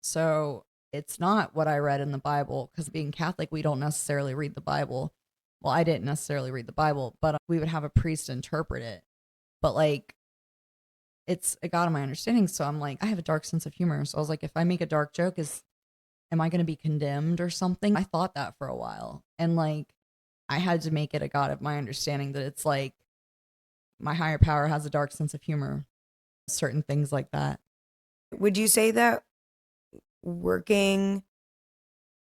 A: so it's not what I read in the Bible. Because being Catholic, we don't necessarily read the Bible. Well, I didn't necessarily read the Bible, but we would have a priest interpret it. But like, it's a God of my understanding. So I'm like, I have a dark sense of humor. So I was like, if I make a dark joke, am I going to be condemned or something? I thought that for a while. And like, I had to make it a God of my understanding that it's like my higher power has a dark sense of humor, certain things like that.
B: Would you say that working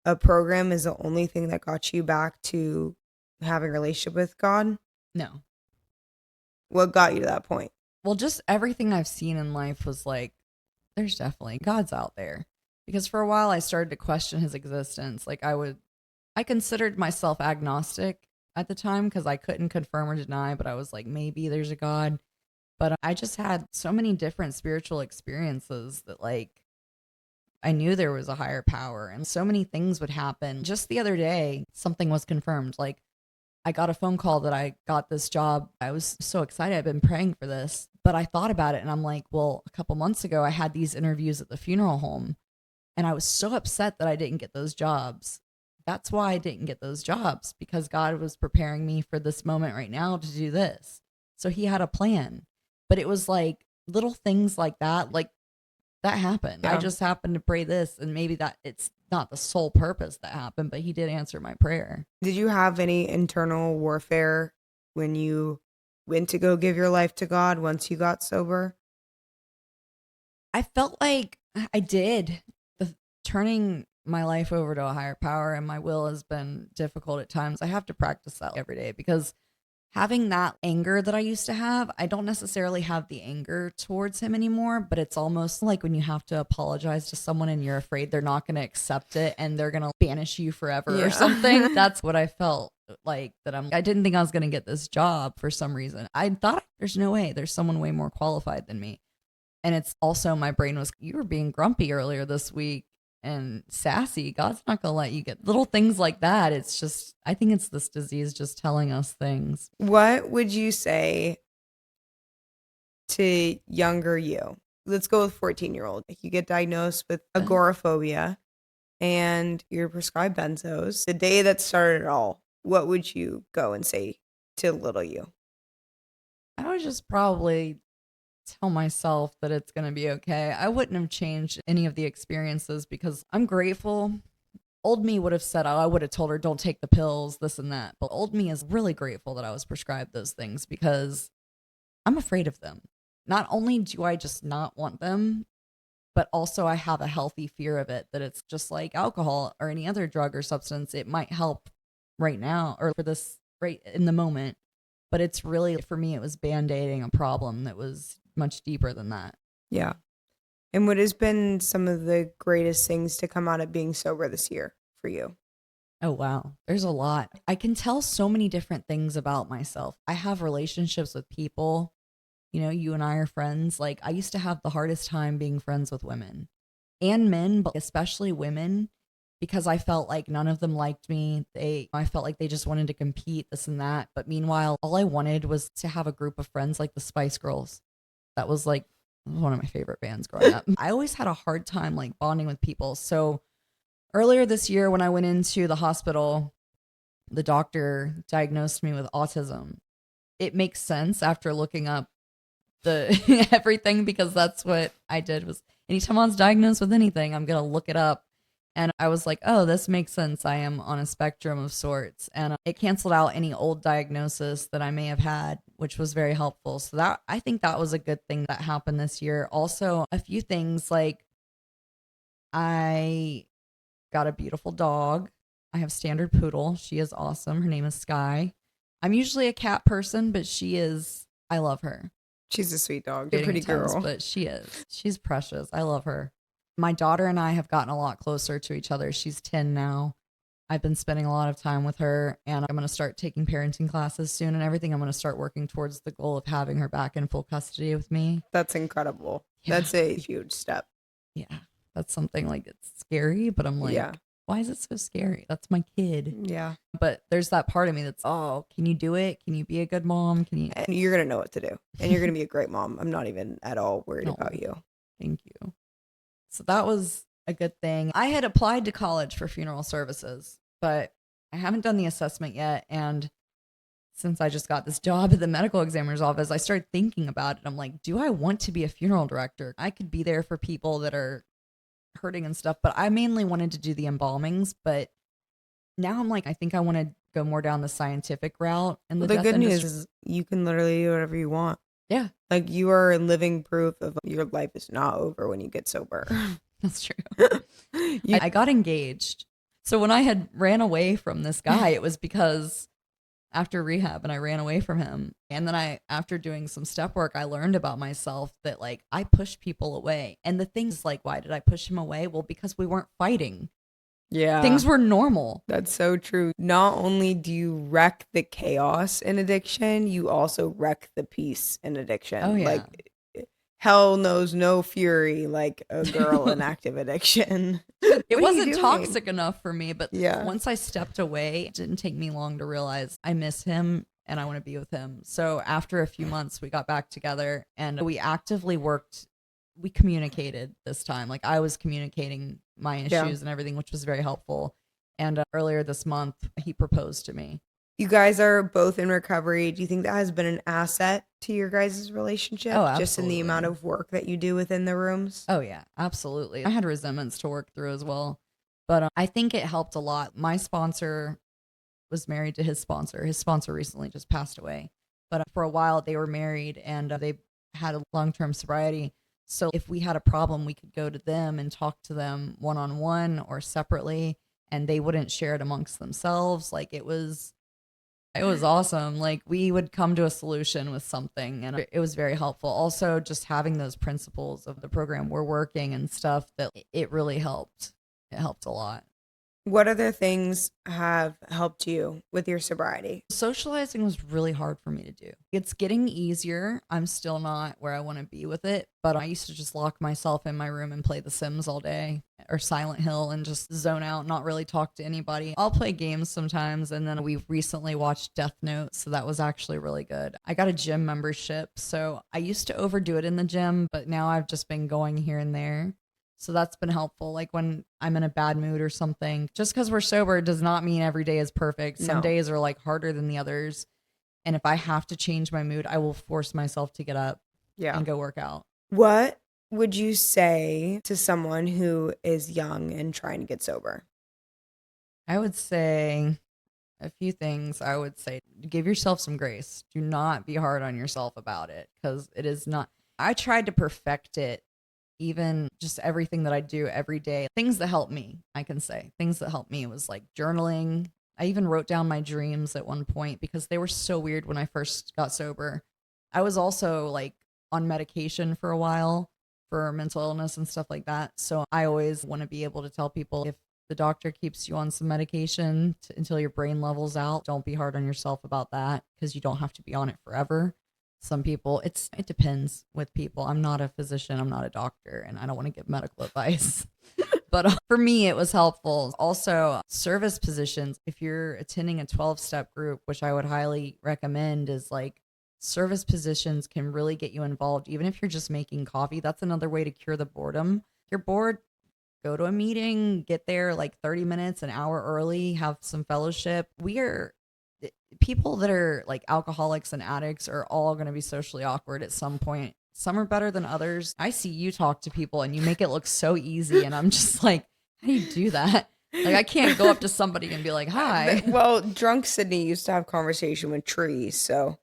B: a program is the only thing that got you back to having a relationship with God?
A: No.
B: What got you to that point?
A: Well, just everything I've seen in life was like, there's definitely God's out there. Because for a while I started to question his existence. Like I considered myself agnostic at the time because I couldn't confirm or deny, but I was like, maybe there's a God. But I just had so many different spiritual experiences that like I knew there was a higher power and so many things would happen. Just the other day, something was confirmed. Like I got a phone call that I got this job. I was so excited. I've been praying for this, but I thought about it and I'm like, well, a couple months ago, I had these interviews at the funeral home and I was so upset that I didn't get those jobs. That's why I didn't get those jobs, because God was preparing me for this moment right now to do this. So he had a plan, but it was like little things like that happened. I
B: Yeah.
A: just happened to pray this, and maybe that it's not the sole purpose that happened, but he did answer my prayer.
B: Did you have any internal warfare when you went to go give your life to God once you got sober?
A: I felt like I did. The turning my life over to a higher power and my will has been difficult at times. I have to practice that every day because having that anger that I used to have, I don't necessarily have the anger towards him anymore, but it's almost like when you have to apologize to someone and you're afraid they're not going to accept it and they're going to banish you forever
B: Yeah.
A: or something. That's what I felt like, that I didn't think I was going to get this job for some reason. I thought there's no way, there's someone way more qualified than me. And it's also my brain was, you were being grumpy earlier this week and sassy. God's not going to let you get little things like that. It's just, I think it's this disease just telling us things.
B: What would you say to younger you? Let's go with 14-year-old. You get diagnosed with agoraphobia and you're prescribed benzos. The day that started it all, what would you go and say to little you?
A: I would just probably tell myself that it's going to be okay. I wouldn't have changed any of the experiences because I'm grateful. Old me would have said, oh, I would have told her, don't take the pills, this and that. But old me is really grateful that I was prescribed those things because I'm afraid of them. Not only do I just not want them, but also I have a healthy fear of it, that it's just like alcohol or any other drug or substance. It might help right now or for this right in the moment. But it's really, for me, it was band-aiding a problem that was much deeper than that.
B: Yeah. And what has been some of the greatest things to come out of being sober this year for you?
A: Oh, wow. There's a lot. I can tell so many different things about myself. I have relationships with people. You know, you and I are friends. Like, I used to have the hardest time being friends with women and men, but especially women, because I felt like none of them liked me. I felt like they just wanted to compete, this and that. But meanwhile, all I wanted was to have a group of friends like the Spice Girls. That was like one of my favorite bands growing up. I always had a hard time like bonding with people. So earlier this year, when I went into the hospital, the doctor diagnosed me with autism. It makes sense after looking up the everything, because that's what I did. Was anytime I was diagnosed with anything, I'm gonna look it up. And I was like, oh, this makes sense. I am on a spectrum of sorts. And it canceled out any old diagnosis that I may have had, which was very helpful. So that, I think that was a good thing that happened this year. Also, a few things like I got a beautiful dog. I have standard poodle. She is awesome. Her name is Sky. I'm usually a cat person, but I love her.
B: She's a sweet dog. You're a
A: Dating
B: pretty
A: attempts,
B: girl.
A: but she is. She's precious. I love her. My daughter and I have gotten a lot closer to each other. She's 10 now. I've been spending a lot of time with her, and I'm going to start taking parenting classes soon and everything. I'm going to start working towards the goal of having her back in full custody with me.
B: That's incredible.
A: Yeah.
B: That's a huge step.
A: Yeah. That's something like, it's scary, but I'm like,
B: Yeah.
A: why is it so scary? That's my kid.
B: Yeah.
A: But there's that part of me that's, oh, can you do it? Can you be a good mom? Can you?
B: And you're going to know what to do. And you're going to be a great mom. I'm not even at all worried
A: No.
B: about you.
A: Thank you. So that was a good thing. I had applied to college for funeral services, but I haven't done the assessment yet. And since I just got this job at the medical examiner's office, I started thinking about it. I'm like, do I want to be a funeral director? I could be there for people that are hurting and stuff, but I mainly wanted to do the embalmings. But now I'm like, I think I want to go more down the scientific route. And
B: The
A: death
B: good news
A: industry.
B: is you can literally do whatever you want.
A: Yeah,
B: Like, you are living proof of your life is not over when you get sober.
A: that's true. I got engaged So when I had ran away from this guy, it was because after rehab and I ran away from him. And then after doing some step work, I learned about myself that like I push people away. And the things like, why did I push him away? Well, because we weren't fighting.
B: Yeah.
A: Things were normal.
B: That's so true. Not only do you wreck the chaos in addiction, you also wreck the peace in addiction.
A: Oh, yeah.
B: Like hell knows no fury like a girl in active addiction.
A: It
B: What are you
A: wasn't
B: doing?
A: toxic enough for me, but
B: Yeah.
A: once I stepped away, it didn't take me long to realize I miss him and I want to be with him. So after a few months, we got back together and we actively worked. We communicated this time. Like I was communicating my issues and everything, which was very helpful. And earlier this month, he proposed to me.
B: You guys are both in recovery. Do you think that has been an asset to your guys' relationship?
A: Oh,
B: just in the amount of work that you do within the rooms?
A: Oh, yeah, absolutely. I had resentments to work through as well. But I think it helped a lot. My sponsor was married to his sponsor. His sponsor recently just passed away. But for a while, they were married and they had a long-term sobriety. So if we had a problem, we could go to them and talk to them one-on-one or separately, and they wouldn't share it amongst themselves. Like it was awesome. Like we would come to a solution with something and it was very helpful. Also just having those principles of the program we're working and stuff, that it really helped. It helped a lot.
B: What other things have helped you with your sobriety?
A: Socializing was really hard for me to do. It's getting easier. I'm still not where I want to be with it, but I used to just lock myself in my room and play The Sims all day or Silent Hill and just zone out, not really talk to anybody. I'll play games sometimes, and then we recently watched Death Note, so that was actually really good. I got a gym membership, so I used to overdo it in the gym, but now I've just been going here and there. So that's been helpful. Like when I'm in a bad mood or something, just because we're sober does not mean every day is perfect. Some days are like harder than the others. And if I have to change my mood, I will force myself to get up and go work out.
B: What would you say to someone who is young and trying to get sober?
A: I would say a few things. I would say give yourself some grace. Do not be hard on yourself about it, because it is not. I tried to perfect it. Even just everything that I do every day, things that help me, I can say things that helped me was like journaling. I even wrote down my dreams at one point because they were so weird when I first got sober. I was also like on medication for a while for mental illness and stuff like that. So I always want to be able to tell people, if the doctor keeps you on some medication until your brain levels out, don't be hard on yourself about that, because you don't have to be on it forever. Some people, it depends with people. I'm not a physician, I'm not a doctor, and I don't want to give medical advice. But for me, it was helpful. Also, service positions, if you're attending a 12-step group, which I would highly recommend, is like service positions can really get you involved. Even if you're just making coffee, that's another way to cure the boredom. If you're bored, go to a meeting, get there like 30 minutes, an hour early, have some fellowship. People that are like alcoholics and addicts are all going to be socially awkward at some point. Some are better than others. I see you talk to people and you make it look so easy, and I'm just like, how do you do that? Like I can't go up to somebody and be like, hi.
B: Well, drunk Sydney used to have conversation with trees, so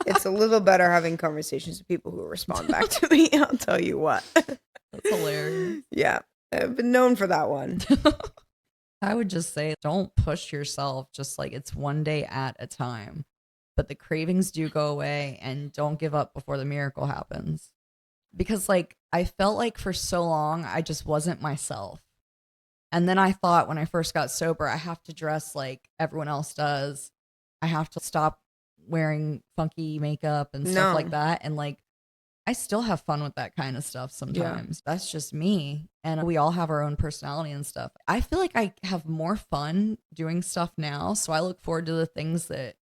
B: it's a little better having conversations with people who respond back to me. I'll tell you what.
A: That's hilarious.
B: Yeah, I've been known for that one.
A: I would just say, don't push yourself. Just like, it's one day at a time. But the cravings do go away, and don't give up before the miracle happens. Because like, I felt like for so long, I just wasn't myself. And then I thought when I first got sober, I have to dress like everyone else does. I have to stop wearing funky makeup and stuff like that. And like, I still have fun with that kind of stuff sometimes. Yeah. That's just me. And we all have our own personality and stuff. I feel like I have more fun doing stuff now. So I look forward to the things that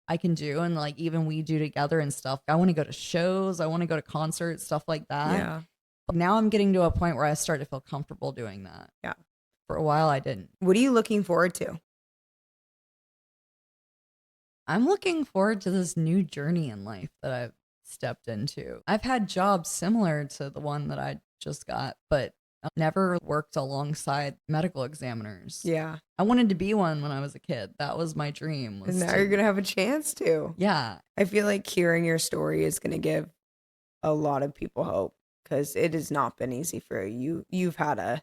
A: I can do. And like, even we do together and stuff. I want to go to shows. I want to go to concerts, stuff like that. Yeah. But now I'm getting to a point where I start to feel comfortable doing that. Yeah. For a while, I didn't.
B: What are you looking forward to?
A: I'm looking forward to this new journey in life that I've stepped into. I've had jobs similar to the one that I just got, but I've never worked alongside medical examiners. Yeah. I wanted to be one when I was a kid. That was my dream.
B: And now you're going to have a chance to.
A: Yeah.
B: I feel like hearing your story is going to give a lot of people hope, because it has not been easy for you. You've had a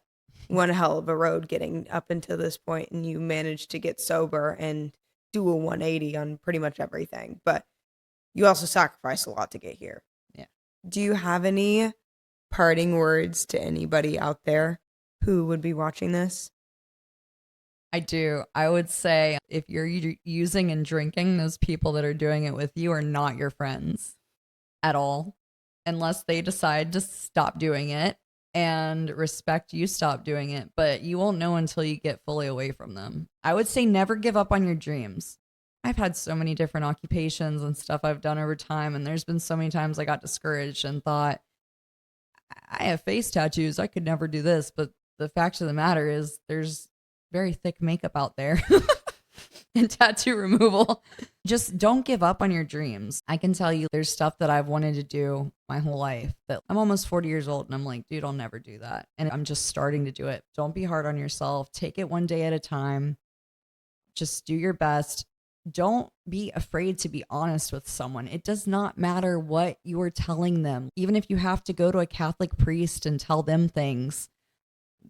B: one hell of a road getting up until this point, and you managed to get sober and do a 180 on pretty much everything. But you also sacrificed a lot to get here.
A: Yeah.
B: Do you have any parting words to anybody out there who would be watching this?
A: I do. I would say if you're using and drinking, those people that are doing it with you are not your friends at all, unless they decide to stop doing it and respect you stop doing it. But you won't know until you get fully away from them. I would say never give up on your dreams. I've had so many different occupations and stuff I've done over time, and there's been so many times I got discouraged and thought, I have face tattoos, I could never do this. But the fact of the matter is there's very thick makeup out there and tattoo removal. Just don't give up on your dreams. I can tell you there's stuff that I've wanted to do my whole life that I'm almost 40 years old and I'm like, dude, I'll never do that. And I'm just starting to do it. Don't be hard on yourself. Take it one day at a time. Just do your best. Don't be afraid to be honest with someone. It does not matter what you are telling them. Even if you have to go to a Catholic priest and tell them things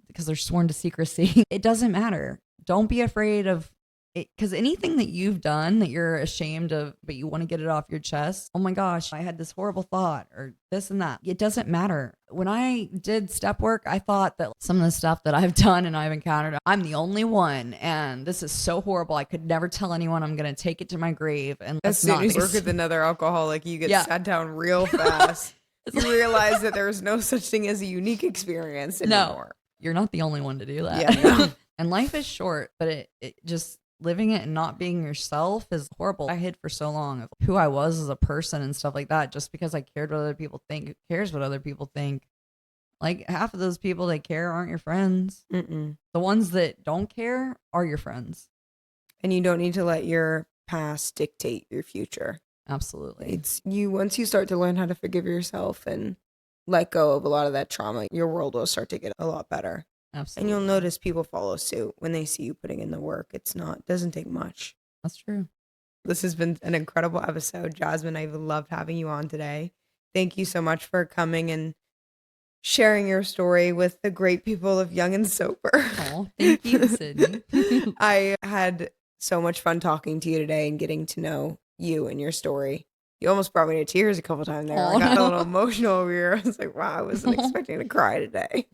A: because they're sworn to secrecy, it doesn't matter. Don't be afraid of it, because anything that you've done that you're ashamed of, but you want to get it off your chest. Oh my gosh, I had this horrible thought or this and that. It doesn't matter. When I did step work, I thought that some of the stuff that I've done and I've encountered, I'm the only one. And this is so horrible. I could never tell anyone. I'm going to take it to my grave. And
B: as soon as you work with another alcoholic, you get sat down real fast. You realize that there's no such thing as a unique experience anymore.
A: No, you're not the only one to do that.
B: Yeah, no.
A: And life is short, but it just living it and not being yourself is horrible. I hid for so long of who I was as a person and stuff like that just because I cared what other people think. Who cares what other people think? Like half of those people that care aren't your friends.
B: Mm-mm.
A: The ones that don't care are your friends.
B: And you don't need to let your past dictate your future.
A: Absolutely.
B: It's you, once you start to learn how to forgive yourself and let go of a lot of that trauma, your world will start to get a lot better.
A: Absolutely.
B: And you'll notice people follow suit when they see you putting in the work. Doesn't take much.
A: That's true.
B: This has been an incredible episode. Jasmine, I've loved having you on today. Thank you so much for coming and sharing your story with the great people of Young and Sober.
A: Oh, thank you, Sydney.
B: I had so much fun talking to you today and getting to know you and your story. You almost brought me to tears a couple times there. I got a little emotional over here. I was like, wow, I wasn't expecting to cry today.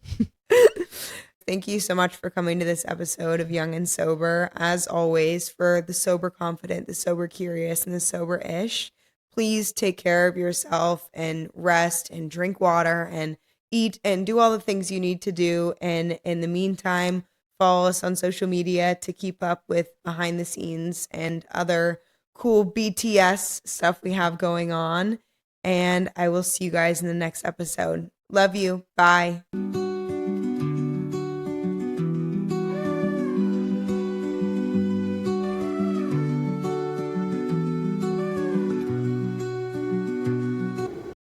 B: Thank you so much for coming to this episode of Young and Sober. As always, for the sober confident, the sober curious, and the sober-ish, please take care of yourself and rest and drink water and eat and do all the things you need to do. And in the meantime, follow us on social media to keep up with behind the scenes and other cool BTS stuff we have going on. And I will see you guys in the next episode. Love you. Bye.